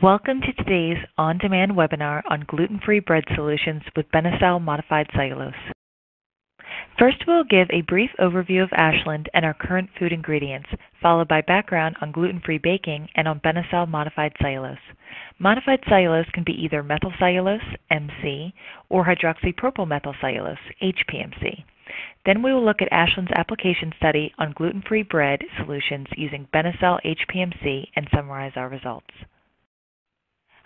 Welcome to today's on-demand webinar on gluten-free bread solutions with Benecel modified cellulose. First, we'll give a brief overview of Ashland and our current food ingredients, followed by background on gluten-free baking and on Benecel modified cellulose. Modified cellulose can be either methylcellulose, MC, or hydroxypropylmethylcellulose, HPMC. Then we will look at Ashland's application study on gluten-free bread solutions using Benecel HPMC and summarize our results.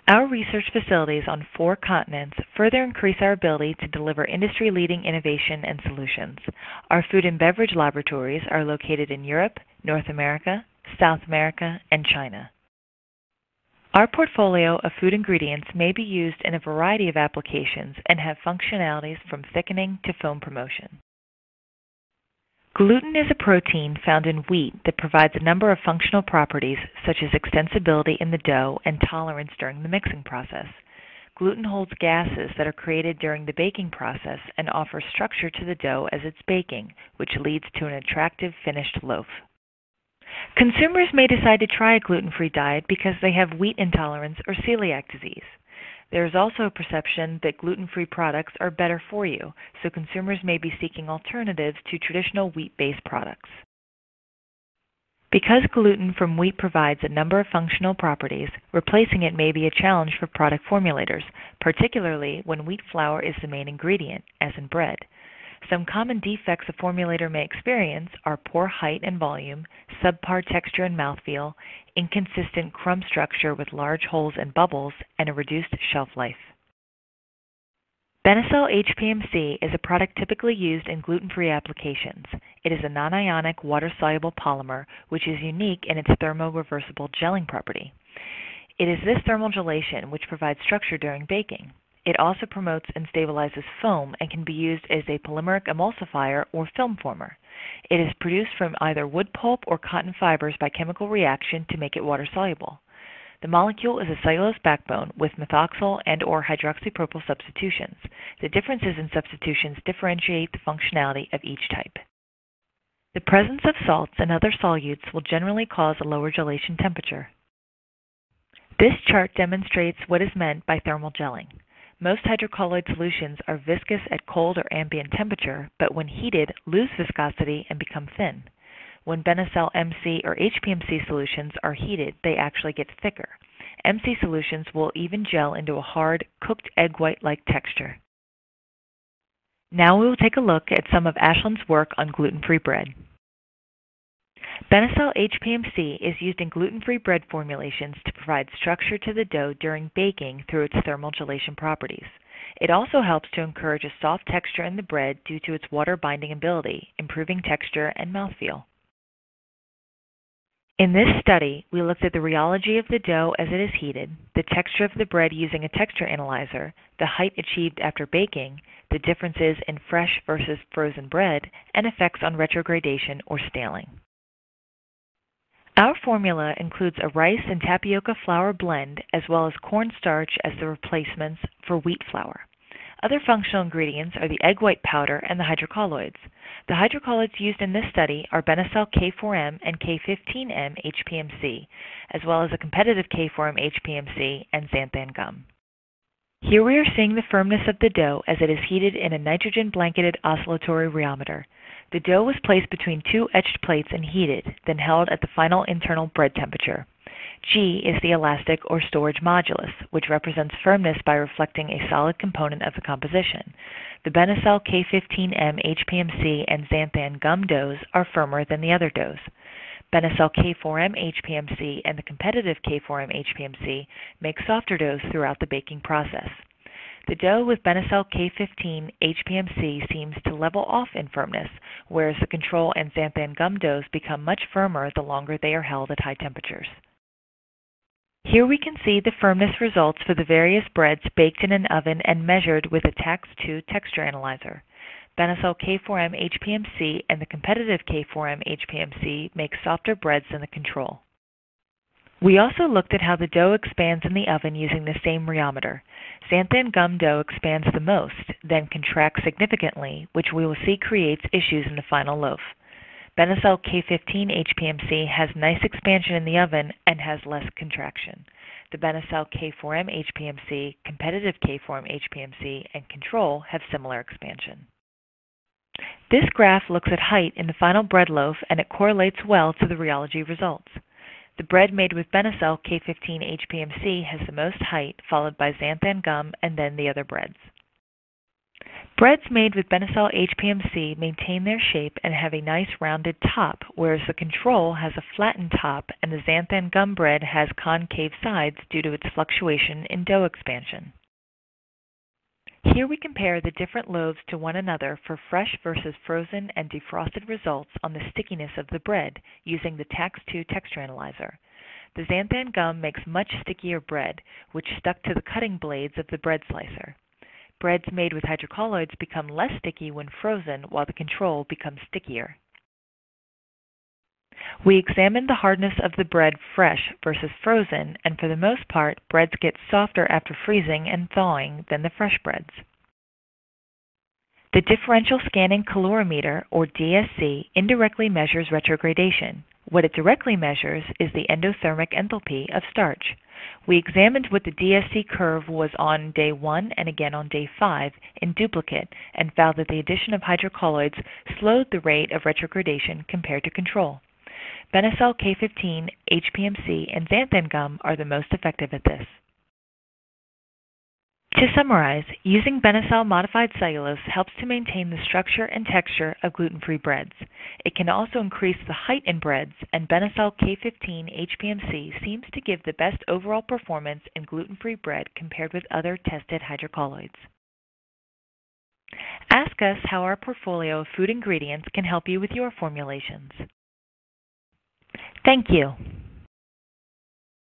Our research facilities on 4 continents further increase our ability to deliver industry-leading innovation and solutions. Our food and beverage laboratories are located in Europe, North America, South America, and China. Our portfolio of food ingredients may be used in a variety of applications and have functionalities from thickening to foam promotion. Gluten is a protein found in wheat that provides a number of functional properties such as extensibility in the dough and tolerance during the mixing process. Gluten holds gases that are created during the baking process and offers structure to the dough as it's baking, which leads to an attractive finished loaf. Consumers may decide to try a gluten-free diet because they have wheat intolerance or celiac disease. There is also a perception that gluten-free products are better for you, so consumers may be seeking alternatives to traditional wheat-based products. Because gluten from wheat provides a number of functional properties, replacing it may be a challenge for product formulators, particularly when wheat flour is the main ingredient, as in bread. Some common defects a formulator may experience are poor height and volume, subpar texture and mouthfeel, inconsistent crumb structure with large holes and bubbles, and a reduced shelf life. Benecel HPMC is a product typically used in gluten-free applications. It is a non-ionic water-soluble polymer which is unique in its thermo-reversible gelling property. It is this thermal gelation which provides structure during baking. It also promotes and stabilizes foam and can be used as a polymeric emulsifier or film former. It is produced from either wood pulp or cotton fibers by chemical reaction to make it water-soluble. The molecule is a cellulose backbone with methoxyl and/or hydroxypropyl substitutions. The differences in substitutions differentiate the functionality of each type. The presence of salts and other solutes will generally cause a lower gelation temperature. This chart demonstrates what is meant by thermal gelling. Most hydrocolloid solutions are viscous at cold or ambient temperature, but when heated, lose viscosity and become thin. When Benecel MC or HPMC solutions are heated, they actually get thicker. MC solutions will even gel into a hard, cooked egg white-like texture. Now we will take a look at some of Ashland's work on gluten-free bread. Benecel HPMC is used in gluten-free bread formulations to provide structure to the dough during baking through its thermal gelation properties. It also helps to encourage a soft texture in the bread due to its water-binding ability, improving texture and mouthfeel. In this study, we looked at the rheology of the dough as it is heated, the texture of the bread using a texture analyzer, the height achieved after baking, the differences in fresh versus frozen bread, and effects on retrogradation or staling. Our formula includes a rice and tapioca flour blend as well as cornstarch as the replacements for wheat flour. Other functional ingredients are the egg white powder and the hydrocolloids. The hydrocolloids used in this study are Benecel K4M and K15M HPMC, as well as a competitive K4M HPMC and xanthan gum. Here we are seeing the firmness of the dough as it is heated in a nitrogen-blanketed oscillatory rheometer. The dough was placed between 2 etched plates and heated, then held at the final internal bread temperature. G is the elastic or storage modulus, which represents firmness by reflecting a solid component of the composition. The Benecel K15M HPMC and xanthan gum doughs are firmer than the other doughs. Benecel K4M HPMC and the competitive K4M HPMC make softer doughs throughout the baking process. The dough with Benecel K15 HPMC seems to level off in firmness, whereas the control and xanthan gum doughs become much firmer the longer they are held at high temperatures. Here we can see the firmness results for the various breads baked in an oven and measured with a TAX2 texture analyzer. Benecel K4M HPMC and the competitive K4M HPMC make softer breads than the control. We also looked at how the dough expands in the oven using the same rheometer. Xanthan gum dough expands the most, then contracts significantly, which we will see creates issues in the final loaf. Benecel K15 HPMC has nice expansion in the oven and has less contraction. the Benecel K4M HPMC, competitive K4M HPMC, and control have similar expansion. This graph looks at height in the final bread loaf, and it correlates well to the Rheology results. The bread made with Benecel K15 HPMC has the most height, followed by xanthan gum and then the other breads. Breads made with Benecel HPMC maintain their shape and have a nice rounded top, whereas the control has a flattened top and the xanthan gum bread has concave sides due to its fluctuation in dough expansion. Here we compare the different loaves to one another for fresh versus frozen and defrosted results on the stickiness of the bread using the Tax2 texture analyzer. The xanthan gum makes much stickier bread, which stuck to the cutting blades of the bread slicer. Breads made with hydrocolloids become less sticky when frozen, while the control becomes stickier. We examined the hardness of the bread fresh versus frozen, and for the most part, breads get softer after freezing and thawing than the fresh breads. The differential scanning calorimeter, or DSC, indirectly measures retrogradation. What it directly measures is the endothermic enthalpy of starch. We examined what the DSC curve was on day 1 and again on day 5 in duplicate and found that the addition of hydrocolloids slowed the rate of retrogradation compared to control. Benecel K15, HPMC, and xanthan gum are the most effective at this. To summarize, using Benecel modified cellulose helps to maintain the structure and texture of gluten-free breads. It can also increase the height in breads, and Benecel K15 HPMC seems to give the best overall performance in gluten-free bread compared with other tested hydrocolloids. Ask us how our portfolio of food ingredients can help you with your formulations. Thank you.